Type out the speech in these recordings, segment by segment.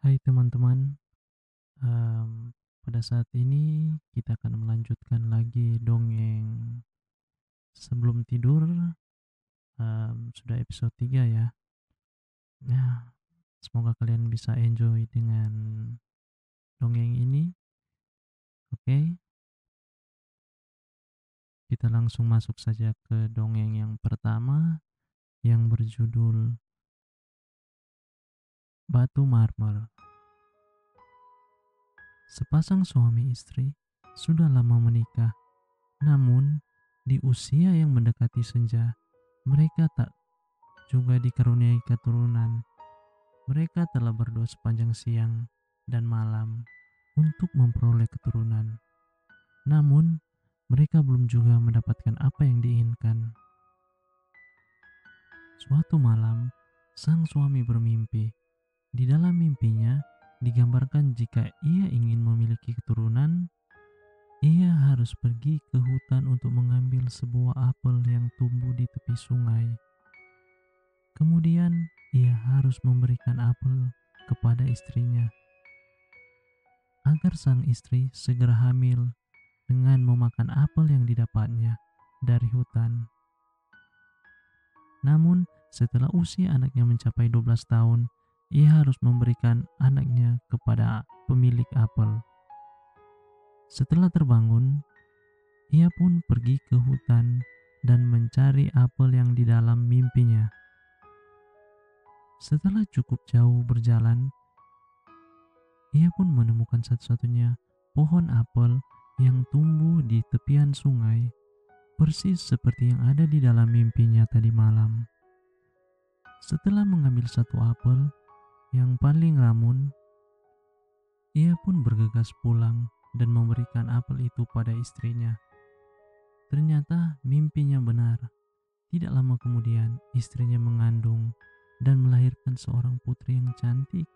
Hai teman-teman, pada saat ini kita akan melanjutkan lagi dongeng sebelum tidur, sudah episode 3 ya. Ya, semoga kalian bisa enjoy dengan dongeng ini. Oke, kita langsung masuk saja ke dongeng yang pertama yang berjudul Batu Marmer. Sepasang suami istri sudah lama menikah, namun di usia yang mendekati senja, mereka tak juga dikaruniai keturunan. Mereka telah berdoa sepanjang siang dan malam untuk memperoleh keturunan. Namun, mereka belum juga mendapatkan apa yang diinginkan. Suatu malam, sang suami bermimpi. Di dalam mimpinya, digambarkan jika ia ingin memiliki keturunan, ia harus pergi ke hutan untuk mengambil sebuah apel yang tumbuh di tepi sungai. Kemudian, ia harus memberikan apel kepada istrinya agar sang istri segera hamil dengan memakan apel yang didapatnya dari hutan. Namun, setelah usia anaknya mencapai 12 tahun, ia harus memberikan anaknya kepada pemilik apel. Setelah terbangun, ia pun pergi ke hutan dan mencari apel yang di dalam mimpinya. Setelah cukup jauh berjalan, ia pun menemukan satu-satunya pohon apel yang tumbuh di tepian sungai, persis seperti yang ada di dalam mimpinya tadi malam. Setelah mengambil satu apel yang paling ramun, ia pun bergegas pulang dan memberikan apel itu pada istrinya. Ternyata mimpinya benar. Tidak lama kemudian, istrinya mengandung dan melahirkan seorang putri yang cantik.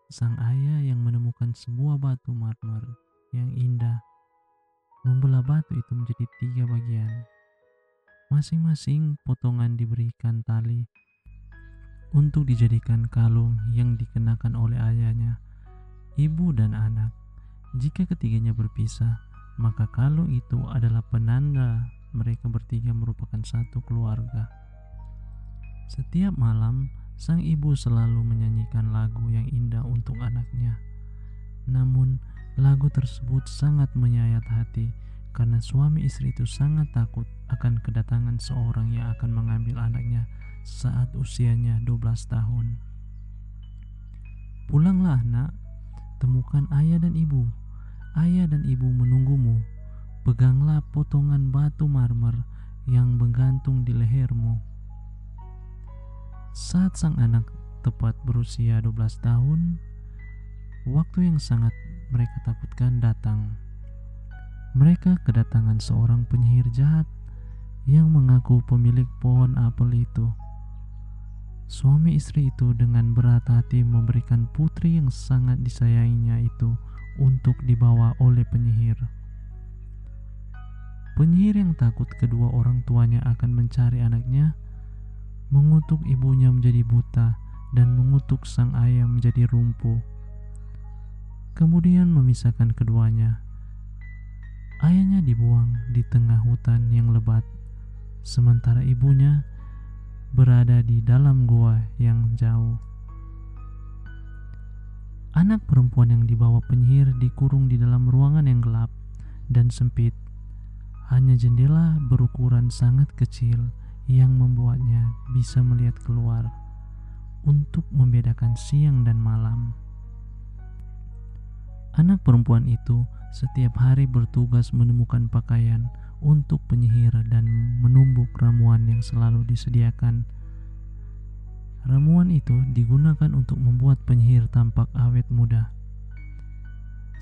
Sang ayah yang menemukan sebuah batu marmer yang indah membelah batu itu menjadi 3 bagian. Masing-masing potongan diberikan tali untuk dijadikan kalung yang dikenakan oleh ayahnya, ibu dan anak. Jika ketiganya berpisah, maka kalung itu adalah penanda mereka bertiga merupakan satu keluarga. Setiap malam, sang ibu selalu menyanyikan lagu yang indah untuk anaknya. Namun, lagu tersebut sangat menyayat hati karena suami istri itu sangat takut akan kedatangan seorang yang akan mengambil anaknya saat usianya 12 tahun. Pulanglah nak, temukan ayah dan ibu. Ayah dan ibu menunggumu. Peganglah potongan batu marmer yang menggantung di lehermu. Saat sang anak tepat berusia 12 tahun, waktu yang sangat mereka takutkan datang. Mereka kedatangan seorang penyihir jahat yang mengaku pemilik pohon apel itu. Suami istri itu dengan berat hati memberikan putri yang sangat disayanginya itu untuk dibawa oleh penyihir. Penyihir yang takut kedua orang tuanya akan mencari anaknya, mengutuk ibunya menjadi buta dan mengutuk sang ayah menjadi lumpuh. Kemudian memisahkan keduanya. Ayahnya dibuang di tengah hutan yang lebat, sementara ibunya berada di dalam gua yang jauh. Anak perempuan yang dibawa penyihir dikurung di dalam ruangan yang gelap dan sempit. Hanya jendela berukuran sangat kecil yang membuatnya bisa melihat keluar untuk membedakan siang dan malam. Anak perempuan itu setiap hari bertugas menemukan pakaian untuk penyihir dan menumbuk ramuan yang selalu disediakan. Ramuan itu digunakan untuk membuat penyihir tampak awet muda.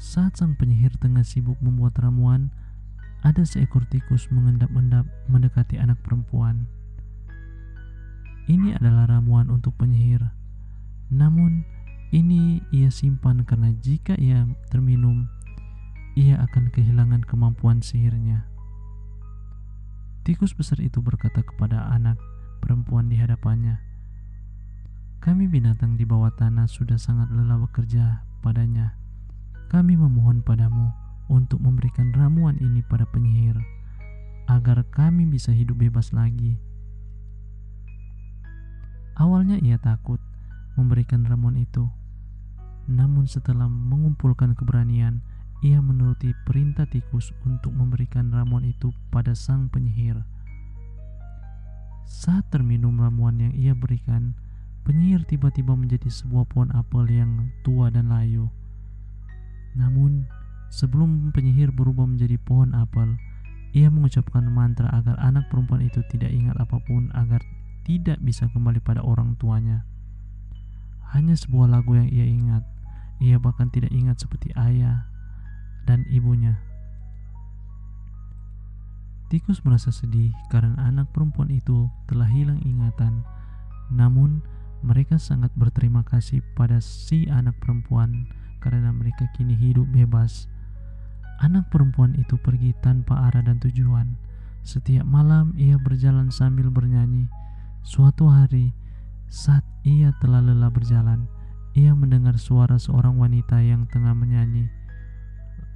Saat sang penyihir tengah sibuk membuat ramuan, ada seekor tikus mengendap-endap mendekati anak perempuan. Ini adalah ramuan untuk penyihir. Namun, ini ia simpan karena jika ia terminum, ia akan kehilangan kemampuan sihirnya. Tikus besar itu berkata kepada anak perempuan di hadapannya, Kami binatang di bawah tanah sudah sangat lelah bekerja padanya. Kami memohon padamu untuk memberikan ramuan ini pada penyihir, agar kami bisa hidup bebas lagi." Awalnya ia takut memberikan ramuan itu, namun setelah mengumpulkan keberanian, ia menuruti perintah tikus untuk memberikan ramuan itu pada sang penyihir. Saat terminum ramuan yang ia berikan, penyihir tiba-tiba menjadi sebuah pohon apel yang tua dan layu. Namun, sebelum penyihir berubah menjadi pohon apel, ia mengucapkan mantra agar anak perempuan itu tidak ingat apapun, agar tidak bisa kembali pada orang tuanya. Hanya sebuah lagu yang ia ingat. Ia bahkan tidak ingat seperti ayah dan ibunya. Tikus merasa sedih karena anak perempuan itu telah hilang ingatan. Namun, mereka sangat berterima kasih pada si anak perempuan karena mereka kini hidup bebas. Anak perempuan itu pergi tanpa arah dan tujuan. Setiap malam ia berjalan sambil bernyanyi. Suatu hari, saat ia telah lelah berjalan, ia mendengar suara seorang wanita yang tengah menyanyi.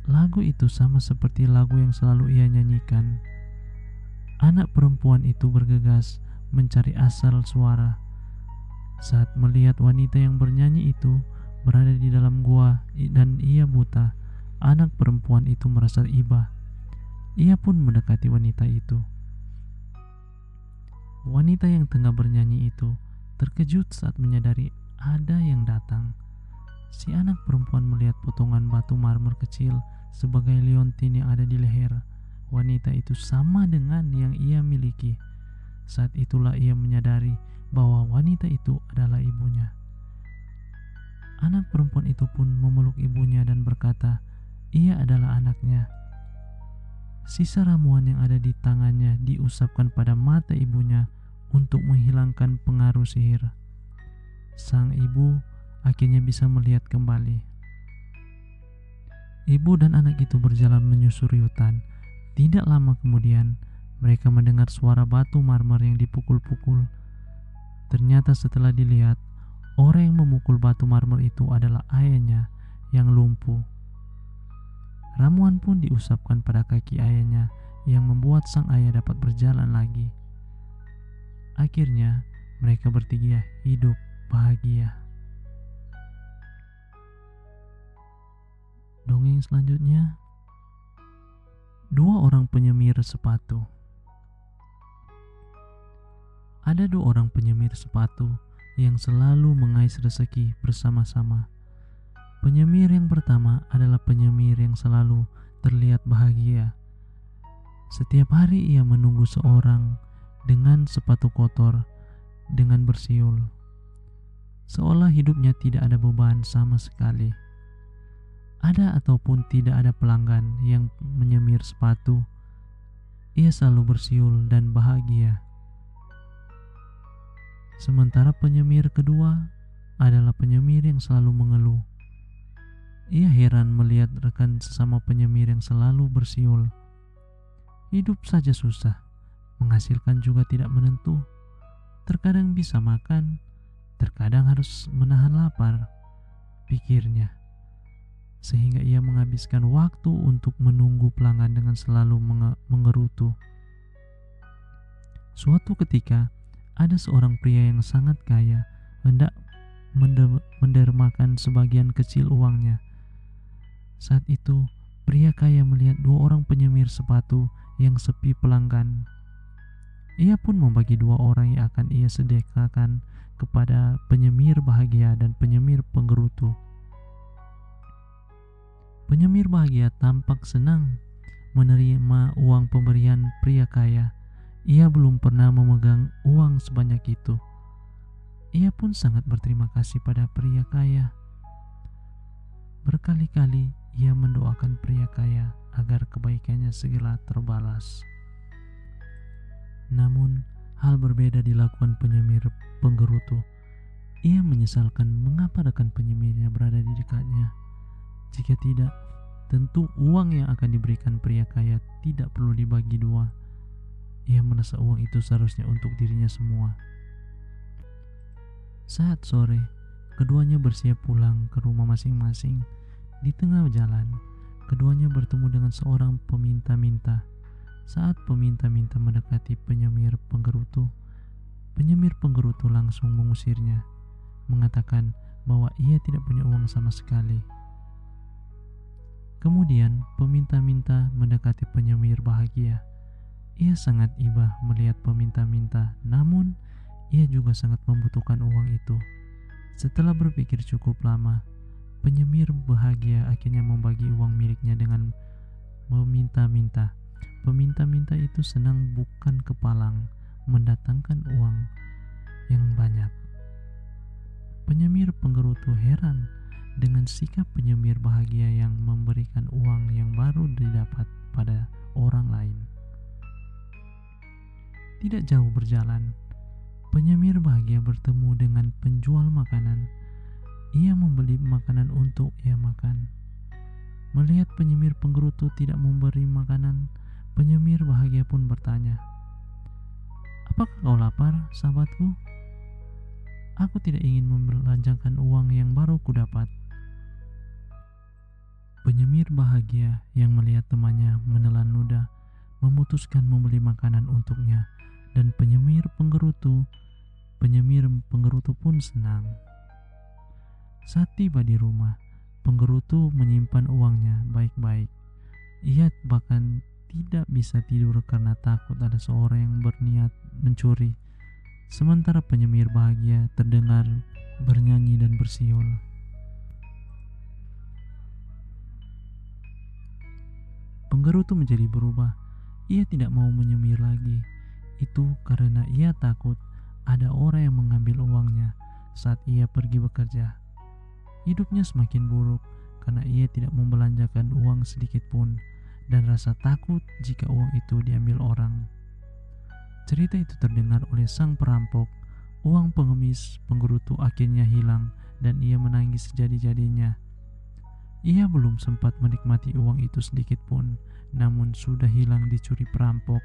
Lagu itu sama seperti lagu yang selalu ia nyanyikan. Anak perempuan itu bergegas mencari asal suara. Saat melihat wanita yang bernyanyi itu berada di dalam gua dan ia buta, anak perempuan itu merasa iba. Ia pun mendekati wanita itu. Wanita yang tengah bernyanyi itu terkejut saat menyadari ada yang datang. Si anak perempuan melihat potongan batu marmer kecil sebagai liontin yang ada di leher wanita itu sama dengan yang ia miliki. Saat itulah ia menyadari bahwa wanita itu adalah ibunya. Anak perempuan itu pun memeluk ibunya dan berkata, ia adalah anaknya. Sisa ramuan yang ada di tangannya diusapkan pada mata ibunya untuk menghilangkan pengaruh sihir. Sang ibu akhirnya bisa melihat kembali. Ibu dan anak itu berjalan menyusuri hutan. Tidak lama kemudian, mereka mendengar suara batu marmer yang dipukul-pukul. Ternyata setelah dilihat, orang yang memukul batu marmer itu adalah ayahnya yang lumpuh. Ramuan pun diusapkan pada kaki ayahnya yang membuat sang ayah dapat berjalan lagi. Akhirnya, mereka bertiga hidup bahagia. Dongeng selanjutnya, dua orang penyemir sepatu. Ada dua orang penyemir sepatu yang selalu mengais rezeki bersama-sama. Penyemir yang pertama adalah penyemir yang selalu terlihat bahagia. Setiap hari ia menunggu seorang dengan sepatu kotor, dengan bersiul, seolah hidupnya tidak ada beban sama sekali. Ada ataupun tidak ada pelanggan yang menyemir sepatu, ia selalu bersiul dan bahagia. Sementara penyemir kedua adalah penyemir yang selalu mengeluh. Ia heran melihat rekan sesama penyemir yang selalu bersiul. Hidup saja susah, menghasilkan juga tidak menentu. Terkadang bisa makan, terkadang harus menahan lapar, pikirnya. Sehingga ia menghabiskan waktu untuk menunggu pelanggan dengan selalu mengerutu. Suatu ketika, ada seorang pria yang sangat kaya hendak mendermakan sebagian kecil uangnya. Saat itu, pria kaya melihat dua orang penyemir sepatu yang sepi pelanggan. Ia pun membagi dua orang yang akan ia sedekahkan kepada penyemir bahagia dan penyemir penggerutu. Penyemir bahagia tampak senang menerima uang pemberian pria kaya. Ia belum pernah memegang uang sebanyak itu. Ia pun sangat berterima kasih pada pria kaya. Berkali-kali ia mendoakan pria kaya agar kebaikannya segera terbalas. Namun, hal berbeda dilakukan penyemir penggerutu. Ia menyesalkan mengapa rekan penyemirnya berada di dekatnya. Jika tidak, tentu uang yang akan diberikan pria kaya tidak perlu dibagi dua. Ia merasa uang itu seharusnya untuk dirinya semua. Saat sore, keduanya bersiap pulang ke rumah masing-masing. Di tengah jalan, keduanya bertemu dengan seorang peminta-minta. Saat peminta-minta mendekati penyemir penggerutu langsung mengusirnya, mengatakan bahwa ia tidak punya uang sama sekali. Kemudian peminta-minta mendekati penyemir bahagia. Ia sangat iba melihat peminta-minta, namun ia juga sangat membutuhkan uang itu. Setelah berpikir cukup lama, penyemir bahagia akhirnya membagi uang miliknya dengan meminta-minta. Peminta-minta itu senang bukan kepalang mendatangkan uang yang banyak. Penyemir penggerutu heran dengan sikap penyemir bahagia yang memberikan uang yang baru didapat pada orang lain. Tidak jauh berjalan, penyemir bahagia bertemu dengan penjual makanan. Ia membeli makanan untuk ia makan. Melihat penyemir penggerutu tidak memberi makanan, penyemir bahagia pun bertanya, "Apakah kau lapar, sahabatku? Aku tidak ingin membelanjakan uang yang baru kudapat." Penyemir bahagia yang melihat temannya menelan ludah memutuskan membeli makanan untuknya, dan penyemir penggerutu pun senang. Saat tiba di rumah, penggerutu menyimpan uangnya baik-baik. Ia bahkan tidak bisa tidur karena takut ada seorang yang berniat mencuri. Sementara penyemir bahagia terdengar bernyanyi dan bersiul. Penggerutu menjadi berubah. Ia tidak mau menyemir lagi. Itu karena ia takut ada orang yang mengambil uangnya saat ia pergi bekerja. Hidupnya semakin buruk karena ia tidak membelanjakan uang sedikit pun dan rasa takut jika uang itu diambil orang. Cerita itu terdengar oleh sang perampok. Uang pengemis penggerutu akhirnya hilang dan ia menangis sejadi-jadinya. Ia belum sempat menikmati uang itu sedikit pun, namun sudah hilang dicuri perampok.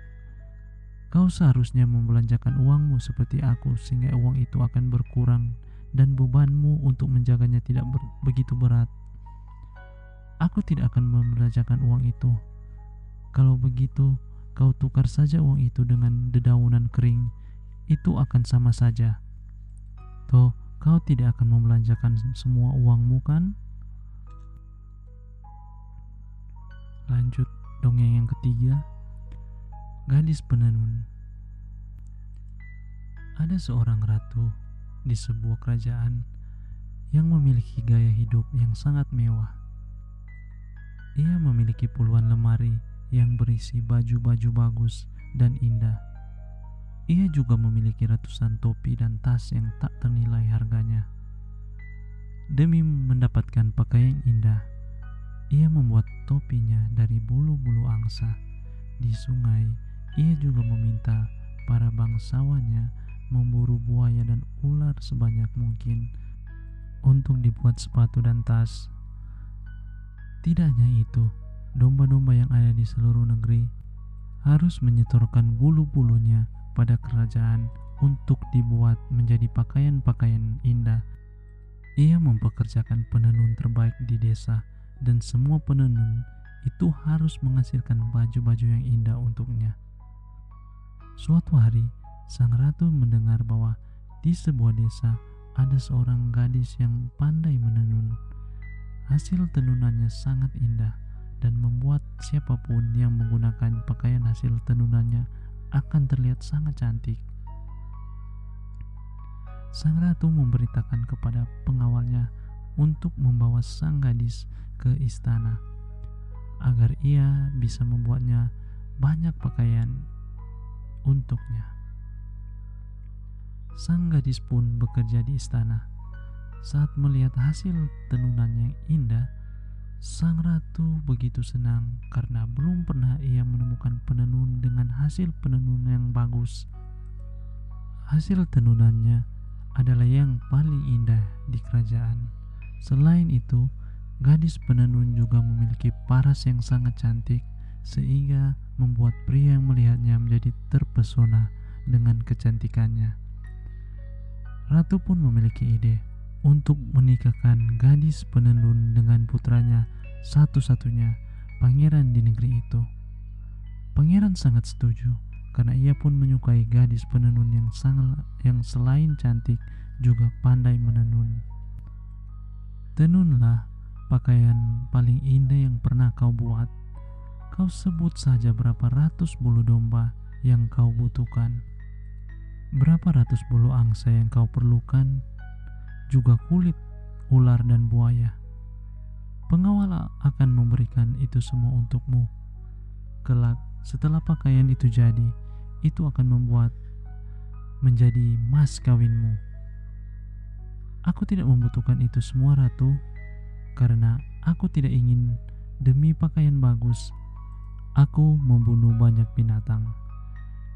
Kau seharusnya membelanjakan uangmu seperti aku sehingga uang itu akan berkurang dan bebanmu untuk menjaganya tidak begitu berat. Aku tidak akan membelanjakan uang itu. Kalau begitu, kau tukar saja uang itu dengan dedaunan kering. Itu akan sama saja. Toh, kau tidak akan membelanjakan semua uangmu kan? Lanjut dongeng yang ketiga. Gadis penenun. Ada seorang ratu di sebuah kerajaan yang memiliki gaya hidup yang sangat mewah. Ia memiliki puluhan lemari yang berisi baju-baju bagus dan indah. Ia juga memiliki ratusan topi dan tas yang tak ternilai harganya. Demi mendapatkan pakaian indah, ia membuat topinya dari bulu-bulu angsa. Di sungai, ia juga meminta para bangsawannya memburu buaya dan ular sebanyak mungkin untuk dibuat sepatu dan tas. Tidak hanya itu, domba-domba yang ada di seluruh negeri harus menyetorkan bulu-bulunya pada kerajaan untuk dibuat menjadi pakaian-pakaian indah. Ia mempekerjakan penenun terbaik di desa, dan semua penenun itu harus menghasilkan baju-baju yang indah untuknya. Suatu hari, sang ratu mendengar bahwa di sebuah desa ada seorang gadis yang pandai menenun. Hasil tenunannya sangat indah dan membuat siapapun yang menggunakan pakaian hasil tenunannya akan terlihat sangat cantik. Sang ratu memberitakan kepada pengawalnya untuk membawa sang gadis ke istana agar ia bisa membuatnya banyak pakaian untuknya. Sang gadis pun bekerja di istana. Saat melihat hasil tenunan yang indah, sang ratu begitu senang karena belum pernah ia menemukan penenun dengan hasil penenun yang bagus. Hasil tenunannya adalah yang paling indah di kerajaan. Selain itu, gadis penenun juga memiliki paras yang sangat cantik, sehingga membuat pria yang melihatnya menjadi terpesona dengan kecantikannya. Ratu pun memiliki ide untuk menikahkan gadis penenun dengan putranya satu-satunya, pangeran di negeri itu. Pangeran sangat setuju karena ia pun menyukai gadis penenun yang selain cantik juga pandai menenun. Tenunlah pakaian paling indah yang pernah kau buat. Kau sebut saja berapa ratus bulu domba yang kau butuhkan, berapa ratus bulu angsa yang kau perlukan, juga kulit ular dan buaya. Pengawal akan memberikan itu semua untukmu. Kelak setelah pakaian itu jadi, itu akan menjadi mas kawinmu. Aku tidak membutuhkan itu semua, Ratu, karena aku tidak ingin demi pakaian bagus aku membunuh banyak binatang.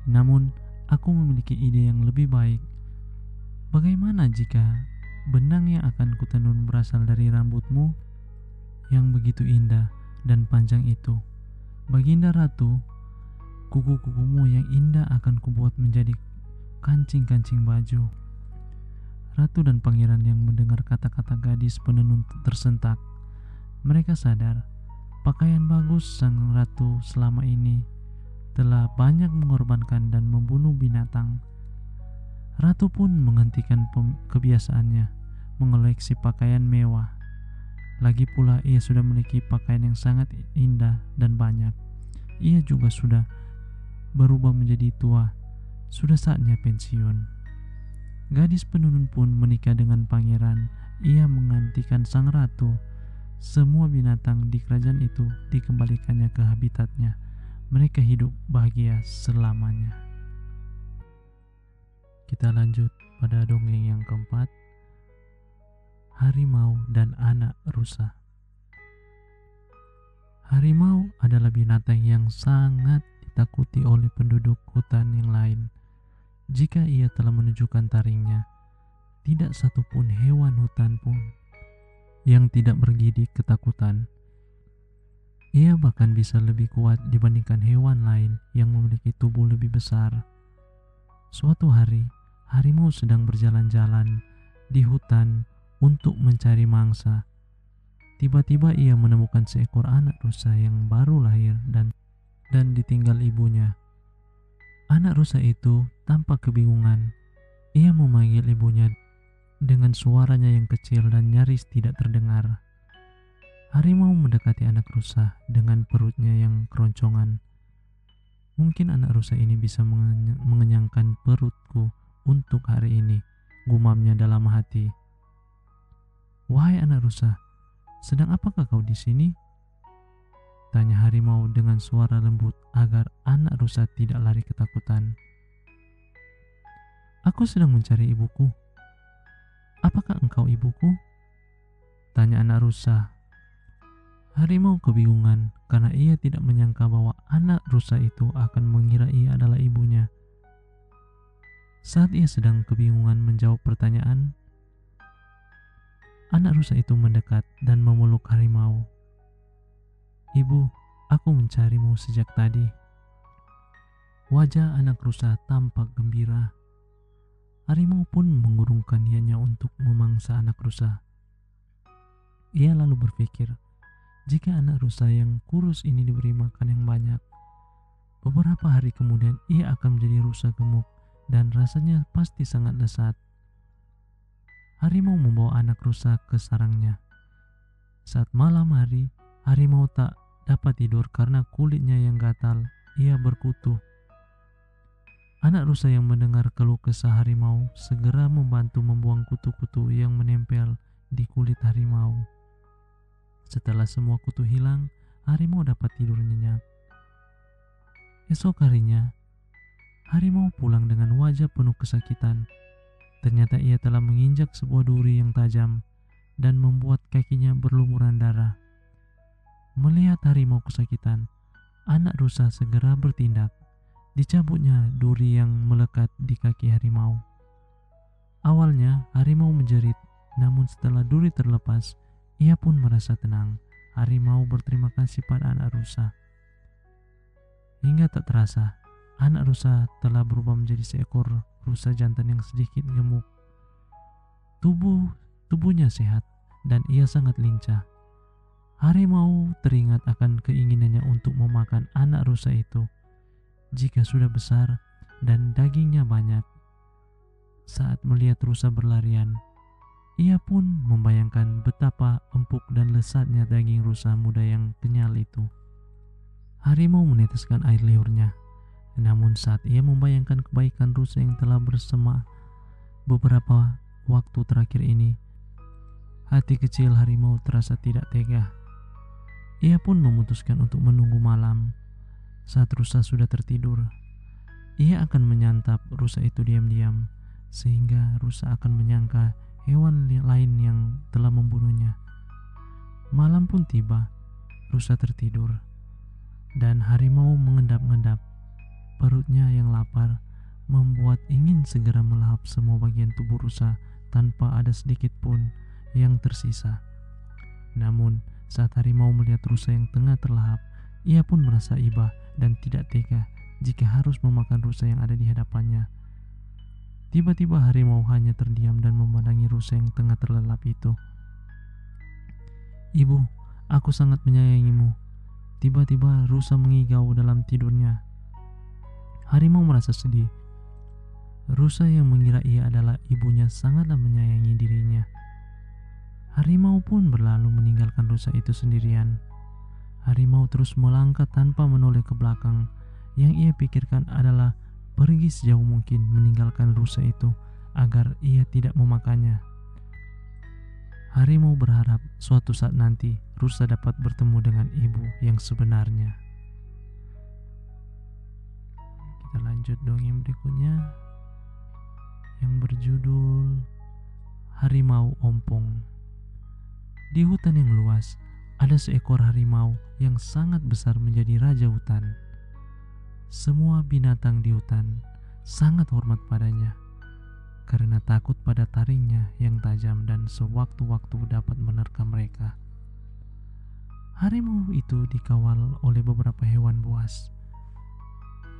Namun, aku memiliki ide yang lebih baik. Bagaimana jika benang yang akan kutenun berasal dari rambutmu yang begitu indah dan panjang itu? Baginda Ratu, kuku-kukumu yang indah akan kubuat menjadi kancing-kancing baju. Ratu dan pangeran yang mendengar kata-kata gadis penenun tersentak. Mereka sadar pakaian bagus sang ratu selama ini telah banyak mengorbankan dan membunuh binatang. Ratu pun menghentikan kebiasaannya mengoleksi pakaian mewah. Lagi pula ia sudah memiliki pakaian yang sangat indah dan banyak. Ia juga sudah berubah menjadi tua. Sudah saatnya pensiun. Gadis penenun pun menikah dengan pangeran. Ia menggantikan sang ratu. Semua binatang di kerajaan itu dikembalikannya ke habitatnya. Mereka hidup bahagia selamanya. Kita lanjut pada dongeng yang keempat, Harimau dan Anak Rusa. Harimau adalah binatang yang sangat ditakuti oleh penduduk hutan yang lain. Jika ia telah menunjukkan taringnya, tidak satupun hewan hutan pun yang tidak bergidik ketakutan. Ia bahkan bisa lebih kuat dibandingkan hewan lain yang memiliki tubuh lebih besar. Suatu hari, harimau sedang berjalan-jalan di hutan untuk mencari mangsa. Tiba-tiba ia menemukan seekor anak rusa yang baru lahir dan ditinggal ibunya. Anak rusa itu tampak kebingungan. Ia memanggil ibunya dengan suaranya yang kecil dan nyaris tidak terdengar. Harimau mendekati anak rusa dengan perutnya yang keroncongan. Mungkin anak rusa ini bisa mengenyangkan perutku untuk hari ini, gumamnya dalam hati. Wahai anak rusa, sedang apakah kau di sini? Tanya harimau dengan suara lembut agar anak rusa tidak lari ketakutan. Aku sedang mencari ibuku. Apakah engkau ibuku? Tanya anak rusa. Harimau kebingungan karena ia tidak menyangka bahwa anak rusa itu akan mengira ia adalah ibunya. Saat ia sedang kebingungan menjawab pertanyaan, anak rusa itu mendekat dan memeluk harimau. Ibu, aku mencarimu sejak tadi. Wajah anak rusa tampak gembira. Harimau pun mengurungkan ianya untuk memangsa anak rusa. Ia lalu berpikir, jika anak rusa yang kurus ini diberi makan yang banyak, beberapa hari kemudian ia akan menjadi rusa gemuk dan rasanya pasti sangat lezat. Harimau membawa anak rusa ke sarangnya. Saat malam hari, harimau tak dapat tidur karena kulitnya yang gatal. Ia berkutu. Anak rusa yang mendengar keluh kesah harimau segera membantu membuang kutu-kutu yang menempel di kulit harimau. Setelah semua kutu hilang, harimau dapat tidur nyenyak. Esok harinya, harimau pulang dengan wajah penuh kesakitan. Ternyata ia telah menginjak sebuah duri yang tajam dan membuat kakinya berlumuran darah. Melihat harimau kesakitan, anak rusa segera bertindak. Dicabutnya duri yang melekat di kaki harimau. Awalnya harimau menjerit, namun setelah duri terlepas, ia pun merasa tenang. Harimau berterima kasih pada anak rusa. Hingga tak terasa, anak rusa telah berubah menjadi seekor rusa jantan yang sedikit gemuk. Tubuhnya sehat dan ia sangat lincah. Harimau teringat akan keinginannya untuk memakan anak rusa itu jika sudah besar dan dagingnya banyak. Saat melihat rusa berlarian, ia pun membayangkan betapa empuk dan lezatnya daging rusa muda yang kenyal itu. Harimau meneteskan air liurnya. Namun saat ia membayangkan kebaikan rusa yang telah bersama beberapa waktu terakhir ini, hati kecil harimau terasa tidak tega. Ia pun memutuskan untuk menunggu malam. Saat rusa sudah tertidur, ia akan menyantap rusa itu diam-diam, sehingga rusa akan menyangka hewan lain yang telah membunuhnya. Malam pun tiba, rusa tertidur, dan harimau mengendap-endap. Perutnya yang lapar membuat ingin segera melahap semua bagian tubuh rusa tanpa ada sedikit pun yang tersisa. Namun, saat harimau melihat rusa yang tengah terlahap, ia pun merasa iba dan tidak tega jika harus memakan rusa yang ada di hadapannya. Tiba-tiba harimau hanya terdiam dan memandangi rusa yang tengah terlelap itu. "Ibu, aku sangat menyayangimu." Tiba-tiba rusa mengigau dalam tidurnya. Harimau merasa sedih. Rusa yang mengira ia adalah ibunya sangatlah menyayangi dirinya. Harimau pun berlalu meninggalkan rusa itu sendirian. Harimau terus melangkah tanpa menoleh ke belakang. Yang ia pikirkan adalah pergi sejauh mungkin meninggalkan rusa itu agar ia tidak memakannya. Harimau berharap suatu saat nanti rusa dapat bertemu dengan ibu yang sebenarnya. Kita lanjut dongeng berikutnya yang berjudul Harimau Ompong. Di hutan yang luas, ada seekor harimau yang sangat besar menjadi raja hutan. Semua binatang di hutan sangat hormat padanya karena takut pada taringnya yang tajam dan sewaktu-waktu dapat menerkam mereka. Harimau itu dikawal oleh beberapa hewan buas.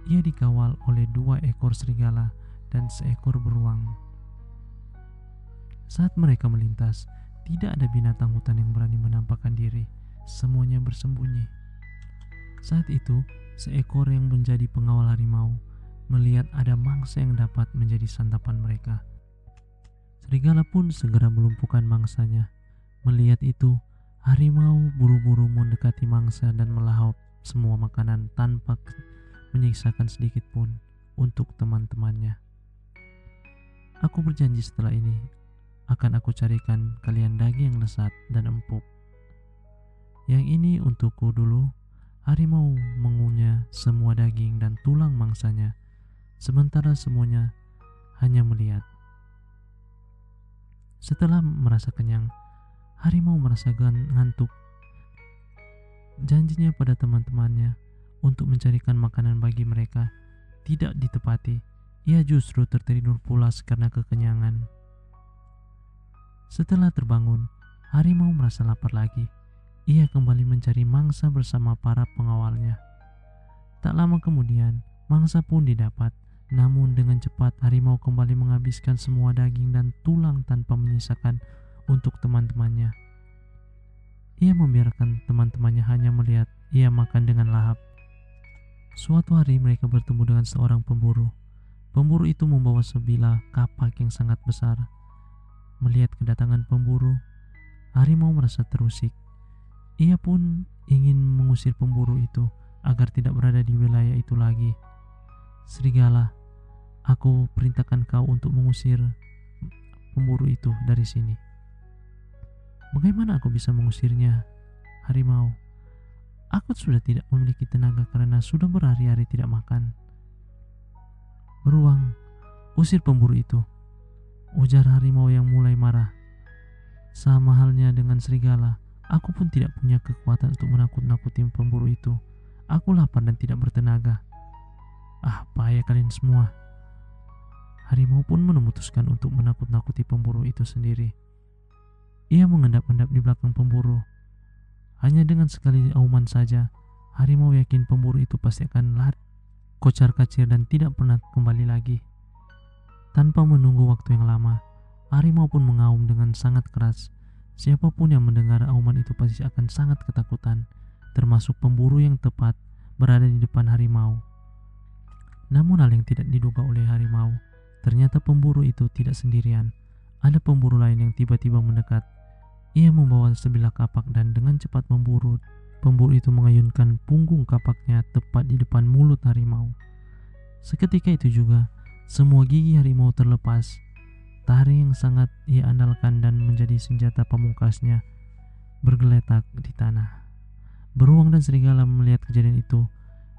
Ia dikawal oleh 2 ekor serigala dan seekor beruang. Saat mereka melintas, tidak ada binatang hutan yang berani menampakkan diri. Semuanya bersembunyi. Saat itu, seekor yang menjadi pengawal harimau melihat ada mangsa yang dapat menjadi santapan mereka. Serigala pun segera melumpuhkan mangsanya. Melihat itu, harimau buru-buru mendekati mangsa dan melahap semua makanan tanpa menyisakan sedikit pun untuk teman-temannya. "Aku berjanji setelah ini akan aku carikan kalian daging yang lezat dan empuk. Yang ini untukku dulu." Harimau mengunyah semua daging dan tulang mangsanya, sementara semuanya hanya melihat. Setelah merasa kenyang, harimau merasa ngantuk. Janjinya pada teman-temannya untuk mencarikan makanan bagi mereka tidak ditepati. Ia justru tertidur pulas karena kekenyangan. Setelah terbangun, harimau merasa lapar lagi. Ia kembali mencari mangsa bersama para pengawalnya. Tak lama kemudian, mangsa pun didapat. Namun dengan cepat harimau kembali menghabiskan semua daging dan tulang tanpa menyisakan untuk teman-temannya. Ia membiarkan teman-temannya hanya melihat ia makan dengan lahap. Suatu hari mereka bertemu dengan seorang pemburu. Pemburu itu membawa sebilah kapak yang sangat besar. Melihat kedatangan pemburu, harimau merasa terusik. Ia pun ingin mengusir pemburu itu agar tidak berada di wilayah itu lagi. "Serigala, aku perintahkan kau untuk mengusir pemburu itu dari sini." "Bagaimana aku bisa mengusirnya, harimau? Aku sudah tidak memiliki tenaga karena sudah berhari-hari tidak makan." "Beruang, usir pemburu itu," ujar harimau yang mulai marah. "Sama halnya dengan serigala, aku pun tidak punya kekuatan untuk menakut-nakuti pemburu itu. Aku lapar dan tidak bertenaga." "Ah, payah kalian semua." Harimau pun memutuskan untuk menakut-nakuti pemburu itu sendiri. Ia mengendap-endap di belakang pemburu. Hanya dengan sekali auman saja, harimau yakin pemburu itu pasti akan lari kocar-kacir dan tidak pernah kembali lagi. Tanpa menunggu waktu yang lama, Harimau pun mengaum dengan sangat keras. Siapapun yang mendengar auman itu pasti akan sangat ketakutan, termasuk pemburu yang tepat berada di depan harimau. Namun hal yang tidak diduga oleh harimau, ternyata pemburu itu tidak sendirian. Ada pemburu lain yang tiba-tiba mendekat. Ia membawa sebilah kapak dan dengan cepat memburu. Pemburu itu mengayunkan punggung kapaknya tepat di depan mulut harimau. Seketika itu juga, semua gigi harimau terlepas. Taring yang sangat ia andalkan dan menjadi senjata pamungkasnya bergeletak di tanah. Beruang dan serigala melihat kejadian itu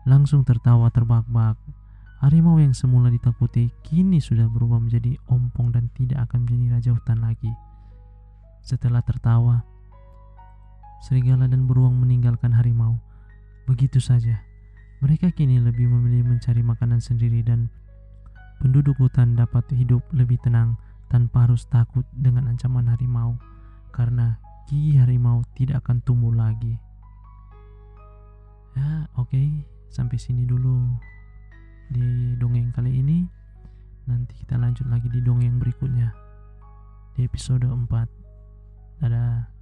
langsung tertawa terbahak-bahak. Harimau yang semula ditakuti kini sudah berubah menjadi ompong dan tidak akan menjadi raja hutan lagi. Setelah tertawa, serigala dan beruang meninggalkan harimau. Begitu saja, mereka kini lebih memilih mencari makanan sendiri dan penduduk hutan dapat hidup lebih tenang tanpa harus takut dengan ancaman harimau, karena gigi harimau tidak akan tumbuh lagi. Ya, oke, sampai sini dulu di dongeng kali ini. Nanti kita lanjut lagi di dongeng berikutnya di episode 4. Dadah.